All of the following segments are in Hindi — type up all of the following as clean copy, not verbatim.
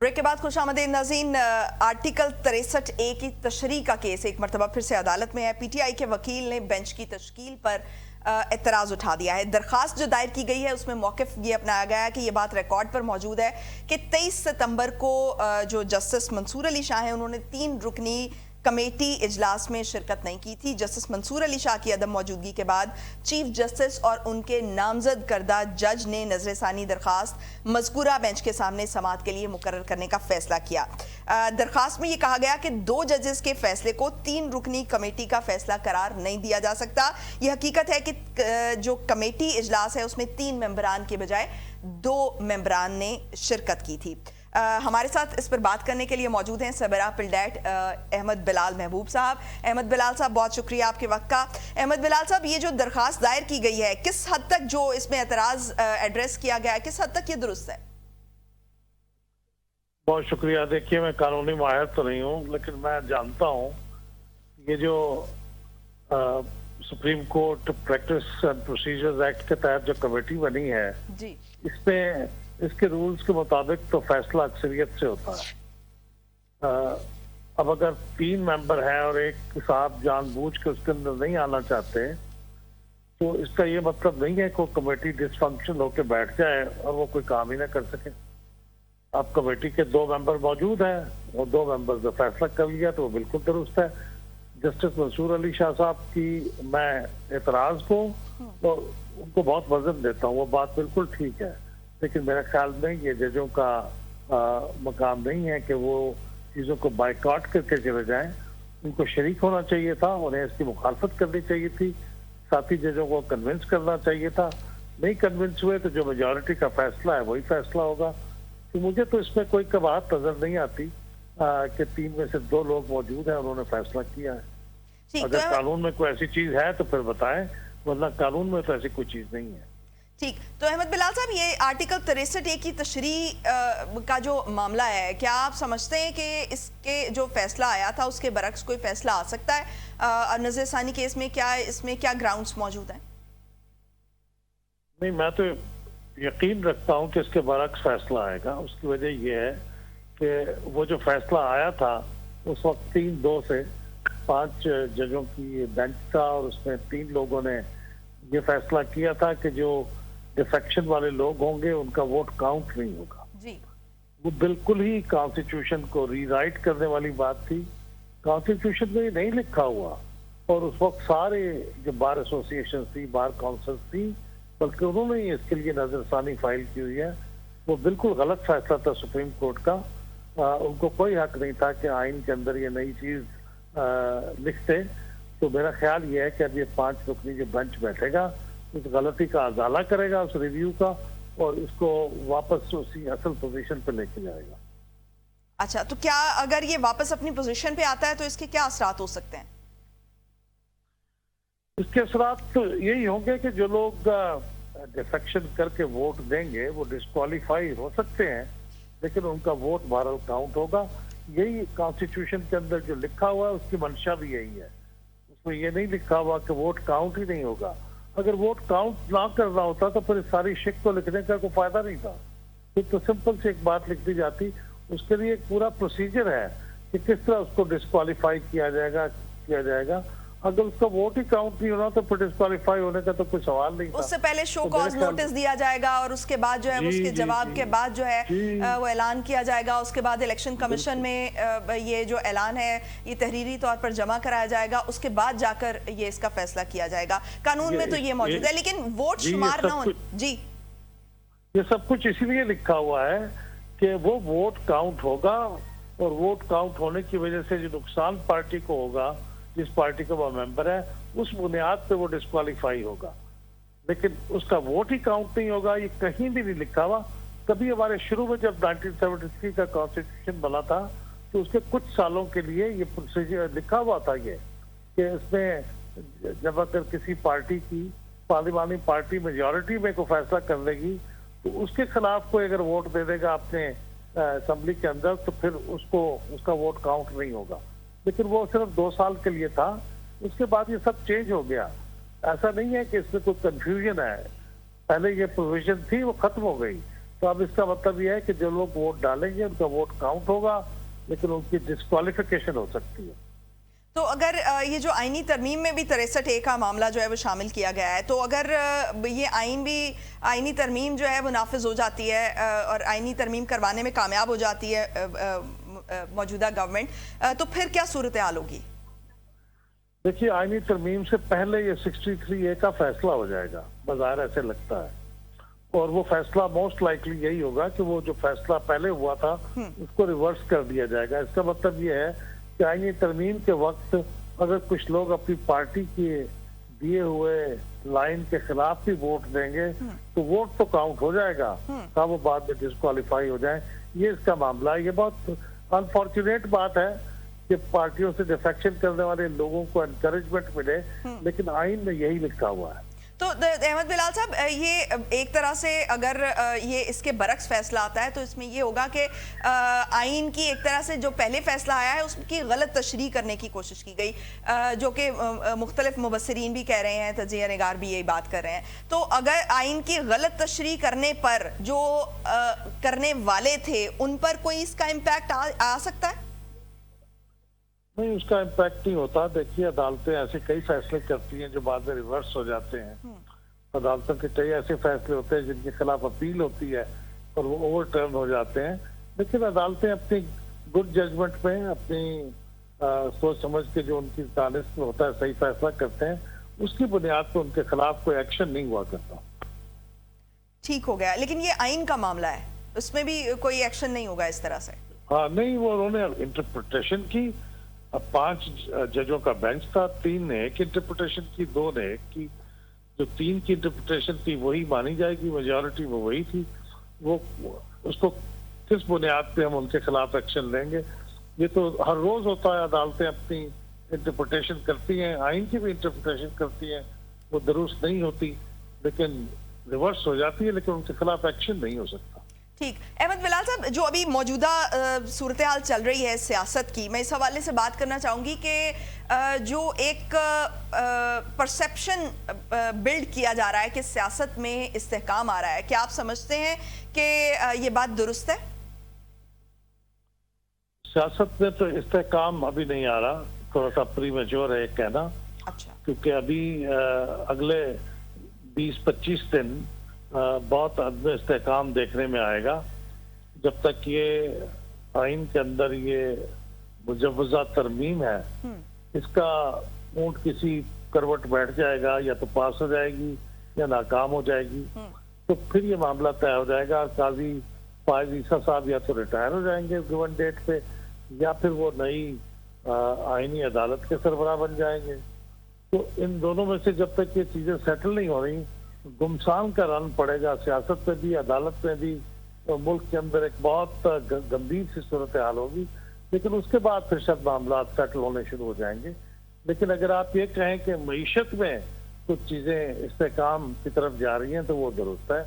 ब्रेक के बाद खुशामदीद नाज़रीन। आर्टिकल 63A की तशरीह का केस एक मरतबा फिर से अदालत में है। पीटीआई के वकील ने बेंच की तश्कील पर एतराज़ उठा दिया है। दरखास्त जो दायर की गई है उसमें मौक़िफ़ ये अपनाया गया है कि ये बात रिकॉर्ड पर मौजूद है कि 23 सितंबर को जो जस्टिस मंसूर अली शाह हैं उन्होंने 3 रुकनी कमेटी इजलास में शिरकत नहीं की थी। जस्टिस मंसूर अली शाह की अदम मौजूदगी के बाद चीफ जस्टिस और उनके नामजद करदा जज ने नजरसानी दरखास्त मज़कूरा बेंच के सामने समाअत के लिए मुकर्रर करने का फैसला किया। दरखास्त में यह कहा गया कि 2 जजेस के फैसले को 3 रुकनी कमेटी का फैसला करार नहीं दिया जा सकता। यह हकीकत है कि जो कमेटी इजलास है उसमें 3 मेंबरान के बजाय 2 मेंबरान ने शिरकत की थी। हमारे साथ इस पर बात करने के लिए मौजूद हैं सबरा पिलडैट अहमद बिलाल महबूब साहब। अहमद बिलाल साहब, बहुत शुक्रिया आपके वक्त का। अहमद बिलाल साहब, ये जो दरखास्त दायर की गई है, किस हद तक जो इसमें एतराज़ एड्रेस किया गया है, किस हद तक ये दुरुस्त है? बहुत शुक्रिया। देखिए, मैं कानूनी माहिर तो नहीं हूँ, लेकिन मैं जानता हूँ ये जो supreme court practice and procedures act के तहत जो कमेटी बनी है जी, इसमें इसके रूल्स के मुताबिक तो फैसला अक्सरियत से होता है। अब अगर 3 मेंबर हैं और एक साहब जानबूझ के उसके अंदर नहीं आना चाहते, तो इसका ये मतलब नहीं है कि वो कमेटी डिसफंक्शन होकर बैठ जाए और वो कोई काम ही ना कर सके। अब कमेटी के 2 मेंबर मौजूद हैं और 2 मेंबर ने फैसला कर लिया, तो वो बिल्कुल दुरुस्त है। जस्टिस मंसूर अली शाह साहब की मैं एतराज को तो उनको बहुत वजन देता हूँ, वो बात बिल्कुल ठीक है, लेकिन मेरे ख्याल में ये जजों का मकाम नहीं है कि वो चीज़ों को बाइकआउट करके चले जाएं। उनको शरीक होना चाहिए था, उन्हें इसकी मुखालफत करनी चाहिए थी, साथी जजों को कन्विंस करना चाहिए था। नहीं कन्विंस हुए तो जो मेजॉरिटी का फैसला है वही फैसला होगा। तो मुझे तो इसमें कोई कबाहत नजर नहीं आती कि 3 में से 2 लोग मौजूद हैं, उन्होंने फैसला किया है। अगर कानून में कोई ऐसी चीज है तो फिर बताएं, वरना कानून में तो ऐसी कोई चीज नहीं है। ठीक। तो अहमद बिलाल साहब, ये आर्टिकल 63A की तशरीह का जो मामला है, क्या आप समझते हैं कि इसके जो फैसला आया था उसके बरक्स कोई फैसला आ सकता है नजरसानी केस में? क्या इसमें क्या ग्राउंड्स मौजूद हैं? नहीं, मैं तो यकीन रखता हूं कि इसके बरक्स फैसला आएगा। उसकी वजह यह है कि वो जो फैसला आया था उस वक्त 3-2 से 5 जजों की बेंच था और उसमें 3 लोगों ने ये फैसला किया था कि जो डिफेक्शन वाले लोग होंगे उनका वोट काउंट नहीं होगा जी। वो बिल्कुल ही कॉन्स्टिट्यूशन को रीराइट करने वाली बात थी। कॉन्स्टिट्यूशन में नहीं लिखा हुआ, और उस वक्त सारे जो बार एसोसिएशन थी, बार काउंसिल थी, बल्कि उन्होंने इसके लिए नजरसानी फाइल की हुई है। वो बिल्कुल गलत फैसला था सुप्रीम कोर्ट का। उनको कोई हक नहीं था कि आइन के अंदर ये नई चीज लिखते। तो मेरा ख्याल ये है कि अब ये 5 रुकनी जो बेंच बैठेगा उस गलती का अजाला करेगा, उस रिव्यू का, और इसको वापस उसी असल पोजीशन पे लेके जाएगा। अच्छा, तो क्या अगर ये वापस अपनी पोजीशन पे आता है तो इसके क्या असरात हो सकते हैं? इसके असरात तो यही होंगे कि जो लोग डिफेक्शन करके वोट देंगे वो डिस्क्वालीफाई हो सकते हैं, लेकिन उनका वोट बहरहाल काउंट होगा। यही कॉन्स्टिट्यूशन के अंदर जो लिखा हुआ है उसकी मंशा भी यही है। उसमें ये नहीं लिखा हुआ कि वोट काउंट ही नहीं होगा। अगर वोट काउंट ना करना होता तो फिर सारी शिक को लिखने का कोई फायदा नहीं था। फिर तो सिंपल से एक बात लिख दी जाती। उसके लिए एक पूरा प्रोसीजर है कि किस तरह उसको डिस्क्वालीफाई किया जाएगा। अगर उसका वोट ही काउंट नहीं होना तो फिर डिस्क्वालीफाई होने का तो कोई सवाल नहीं था। उससे पहले शो कॉज नोटिस दिया जाएगा और उसके बाद जो है उसके जवाब के बाद जो है वो ऐलान किया जाएगा। उसके बाद इलेक्शन कमीशन में ये जो ऐलान है ये तहरीरी तौर पर जमा कराया जाएगा। उसके बाद जाकर ये इसका फैसला किया जाएगा। कानून में तो ये मौजूद है, लेकिन वोट शुमार ना हो। जी, ये सब कुछ इसीलिए लिखा हुआ है कि वो वोट काउंट होगा, और वोट काउंट होने की वजह से जो नुकसान पार्टी को होगा, जिस पार्टी का वो मेंबर है, उस बुनियाद पे वो डिस्क्वालीफाई होगा। लेकिन उसका वोट ही काउंट नहीं होगा, ये कहीं भी नहीं लिखा हुआ। कभी हमारे शुरू में जब 1973 का कॉन्स्टिट्यूशन बना था तो उसके कुछ सालों के लिए ये प्रोसीजर लिखा हुआ था ये कि इसमें जब अगर किसी पार्टी की पार्लिमानी पार्टी मेजॉरिटी में को फैसला कर लेगी तो उसके खिलाफ कोई अगर वोट दे देगा अपने असेंबली के अंदर तो फिर उसका वोट काउंट नहीं होगा। लेकिन वो सिर्फ 2 साल के लिए था, उसके बाद ये सब चेंज हो गया। ऐसा नहीं है कि इसमें कोई कंफ्यूजन है। पहले ये प्रोविजन थी, वो खत्म हो गई। तो अब इसका मतलब यह है कि जो लोग वोट डालेंगे उनका वोट काउंट होगा, लेकिन उनकी डिस्क्वालिफिकेशन हो सकती है। तो अगर ये जो आईनी तरमीम में भी 63A का मामला जो है वो शामिल किया गया है, तो अगर ये आईनी तरमीम जो है वो नाफिज हो जाती है और आईनी तरमीम करवाने में कामयाब हो जाती है मौजूदा गवर्नमेंट, तो फिर क्या सूरत हाल होगी? देखिए, आईनी तरमीम से पहले ये 63A का फैसला हो जाएगा, बज़ाहिर ऐसे लगता है। और वो फैसला मोस्ट लाइकली यही होगा कि वो जो फैसला पहले हुआ था उसको रिवर्स कर दिया जाएगा। इसका मतलब ये है कि आईनी तरमीम के वक्त अगर कुछ लोग अपनी पार्टी के दिए हुए लाइन के खिलाफ भी वोट देंगे तो वोट तो काउंट हो जाएगा, था वो बाद में डिस्क्वालीफाई हो जाए। ये इसका मामला है। ये बहुत अनफॉर्चुनेट बात है कि पार्टियों से डिफेक्शन करने वाले लोगों को एनकरेजमेंट मिले, लेकिन आइन में यही लिखा हुआ है। तो अहमद बिलाल साहब, ये एक तरह से अगर ये इसके बरक्स फैसला आता है तो इसमें ये होगा कि आइन की एक तरह से जो पहले फैसला आया है उसकी गलत तशरीह करने की कोशिश की गई, जो कि मुख्तलिफ मुबस्सिरीन भी कह रहे हैं, तजिया निगार भी यही बात कर रहे हैं। तो अगर आइन की गलत तशरीह करने पर जो करने वाले थे उन पर कोई इसका इम्पैक्ट आ सकता है? नहीं, उसका इम्पैक्ट नहीं होता। देखिए, अदालतें ऐसे कई फैसले करती हैं जो बाद में रिवर्स हो जाते हैं। अदालतों के कई ऐसे फैसले होते हैं जिनके खिलाफ अपील होती है और वो ओवरटर्न हो जाते हैं, लेकिन अदालतें अपनी गुड जजमेंट में, अपनी सोच समझ के जो उनकी दानिश में होता है सही फैसला करते हैं, उसकी बुनियाद पर उनके खिलाफ कोई एक्शन नहीं हुआ करता। ठीक हो गया, लेकिन ये आइन का मामला है, उसमें भी कोई एक्शन नहीं होगा इस तरह से? हाँ, नहीं, वो उन्होंने इंटरप्रिटेशन की। अब 5 जजों का बेंच था, 3 ने एक इंटरप्रिटेशन की, 2 ने एक की। जो 3 की इंटरप्रिटेशन थी वही मानी जाएगी, मेजॉरिटी वो वही थी। वो उसको किस बुनियाद पे हम उनके खिलाफ एक्शन लेंगे, ये तो हर रोज होता है। अदालतें अपनी इंटरप्रिटेशन करती हैं, आइन की भी इंटरप्रिटेशन करती हैं, वो दुरुस्त नहीं होती लेकिन रिवर्स हो जाती है, लेकिन उनके खिलाफ एक्शन नहीं हो सकता। ठीक। अहमद बिलाल साहब, जो अभी मौजूदा सूरत हाल चल रही है सियासत की, मैं इस हवाले से बात करना चाहूँगी कि जो एक परसेप्शन बिल्ड किया जा रहा है कि सियासत में इस्तेहकाम आ रहा है, क्या आप समझते हैं कि ये बात दुरुस्त है? सियासत में तो इस्तेहकाम अभी नहीं आ रहा, थोड़ा सा प्रीमेच्योर है कहना। अच्छा। क्योंकि अभी अगले 20-25 दिन बहुत अदम इस्तेहकाम देखने में आएगा। जब तक ये आइन के अंदर ये मुजव्वजा तरमीम है, इसका ऊंट किसी करवट बैठ जाएगा, या तो पास हो जाएगी या नाकाम हो जाएगी, तो फिर ये मामला तय हो जाएगा। काजी फायज ईसा साहब या तो रिटायर हो जाएंगे गिवन डेट पे, या फिर वो नई आईनी अदालत के सरबराह बन जाएंगे। तो इन दोनों में से जब तक ये चीजें सेटल नहीं हो रही, गुमसान का रन पड़ेगा सियासत में भी, अदालत में भी। तो मुल्क के अंदर एक बहुत गंभीर सी सूरत हाल होगी, लेकिन उसके बाद फिर शायद मामला सेटल होने शुरू हो जाएंगे। लेकिन अगर आप ये कहें कि मईशत में कुछ चीजें इस्तेहकाम की तरफ जा रही हैं तो वो दुरुस्त है।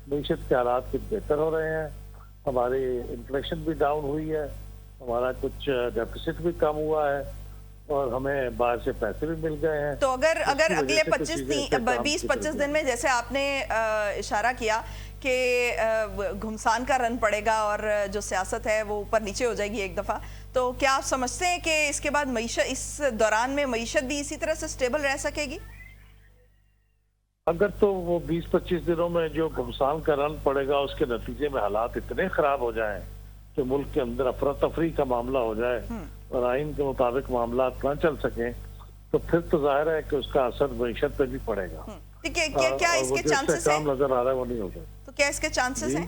मईशत के हालात कुछ बेहतर हो रहे हैं, हमारी इन्फ्लेशन भी डाउन हुई है, हमारा कुछ डेफिसिट भी कम हुआ है और हमें बाहर से पैसे भी मिल गए हैं। तो अगर अगले 20-25 दिन में, जैसे आपने इशारा किया कि घुमसान का रन पड़ेगा और जो सियासत है वो ऊपर नीचे हो जाएगी एक दफा, तो क्या आप समझते हैं कि इसके बाद मईशत, इस दौरान में मईशत भी इसी तरह से स्टेबल रह सकेगी? अगर तो वो 20-25 दिनों में जो घुमसान का रन पड़ेगा उसके नतीजे में हालात इतने खराब हो जाएं कि मुल्क के अंदर अफरा तफरी का मामला हो जाए और आइन के मुताबिक मामला न चल सके, तो फिर तो जाहिर है कि उसका असर मईशत पे भी पड़ेगा। क्या इसके चांसेस हैं? नजर आ रहा है वो नहीं होगा। तो क्या इसके चांसेस हैं?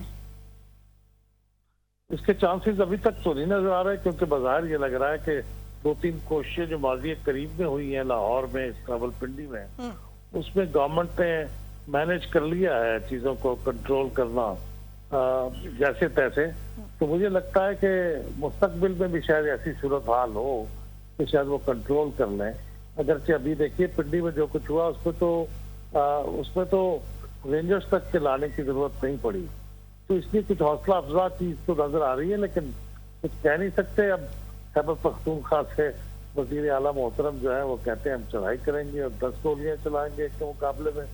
इसके चांसेस अभी तक तो नहीं नजर आ रहे, क्योंकि बाजार ये लग रहा है कि 2-3 कोशिशें जो माजी करीब में हुई हैं, लाहौर में, रावलपिंडी में, उसमें गवर्नमेंट ने मैनेज कर लिया है चीजों को कंट्रोल करना जैसे तैसे। तो मुझे लगता है कि मुस्तकबिल में भी शायद ऐसी सूरत हाल हो कि शायद वो कंट्रोल कर लें। अगरचे अभी देखिए पिंडी में जो कुछ हुआ उसमें तो रेंजर्स तक के लाने की जरूरत नहीं पड़ी, तो इसलिए कुछ हौसला अफजा चीज तो नजर आ रही है, लेकिन कुछ कह नहीं सकते। अब खैबर पख्तूनख्वा से वजीर आला मोहतरम जो है वो कहते हैं हम चढ़ाई करेंगे और 10 गोलियां चलाएंगे इसके मुकाबले में,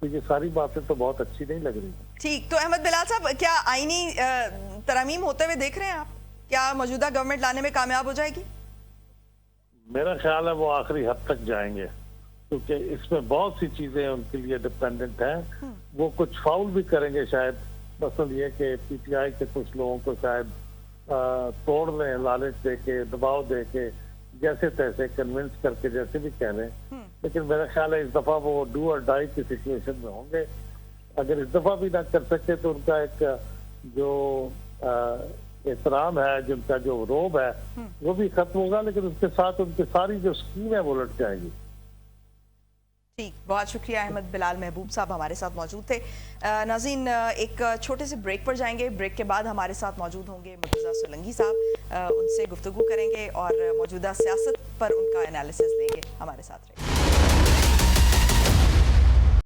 तो ये सारी बातें तो बहुत अच्छी नहीं लग रही। ठीक, तो अहमद बिलाल साहब, क्या आईनी तरमीम होते हुए देख रहे हैं आप? क्या मौजूदा गवर्नमेंट लाने में कामयाब हो जाएगी? मेरा ख्याल है वो आखिरी हद तक जाएंगे, क्योंकि इसमें बहुत सी चीजें उनके लिए डिपेंडेंट हैं। वो कुछ फाउल भी करेंगे शायद, मसलन ये कि पीटीआई के कुछ लोगों को शायद तोड़ लें, लालच दे के, दबाव दे के, जैसे तैसे कन्विंस करके, जैसे भी कह लें। लेकिन मेरा ख्याल है इस दफा वो डू और डाई की सिचुएशन में होंगे। अगर इस दफा भी ना कर सके तो उनका एक जो एहतराम है, जिनका जो रोब है, वो भी खत्म होगा, लेकिन उसके साथ उनकी सारी जो स्कीम है वो लट जाएगी। ठीक, बहुत शुक्रिया अहमद बिलाल महबूब साहब हमारे साथ मौजूद थे। नाज़रीन, एक छोटे से ब्रेक पर जाएंगे। ब्रेक के बाद हमारे साथ मौजूद होंगे मुर्तज़ा सोलंकी साहब, उनसे गुफ्तगू करेंगे और मौजूदा सियासत पर उनका एनालिसिस देंगे। हमारे साथ रहिए।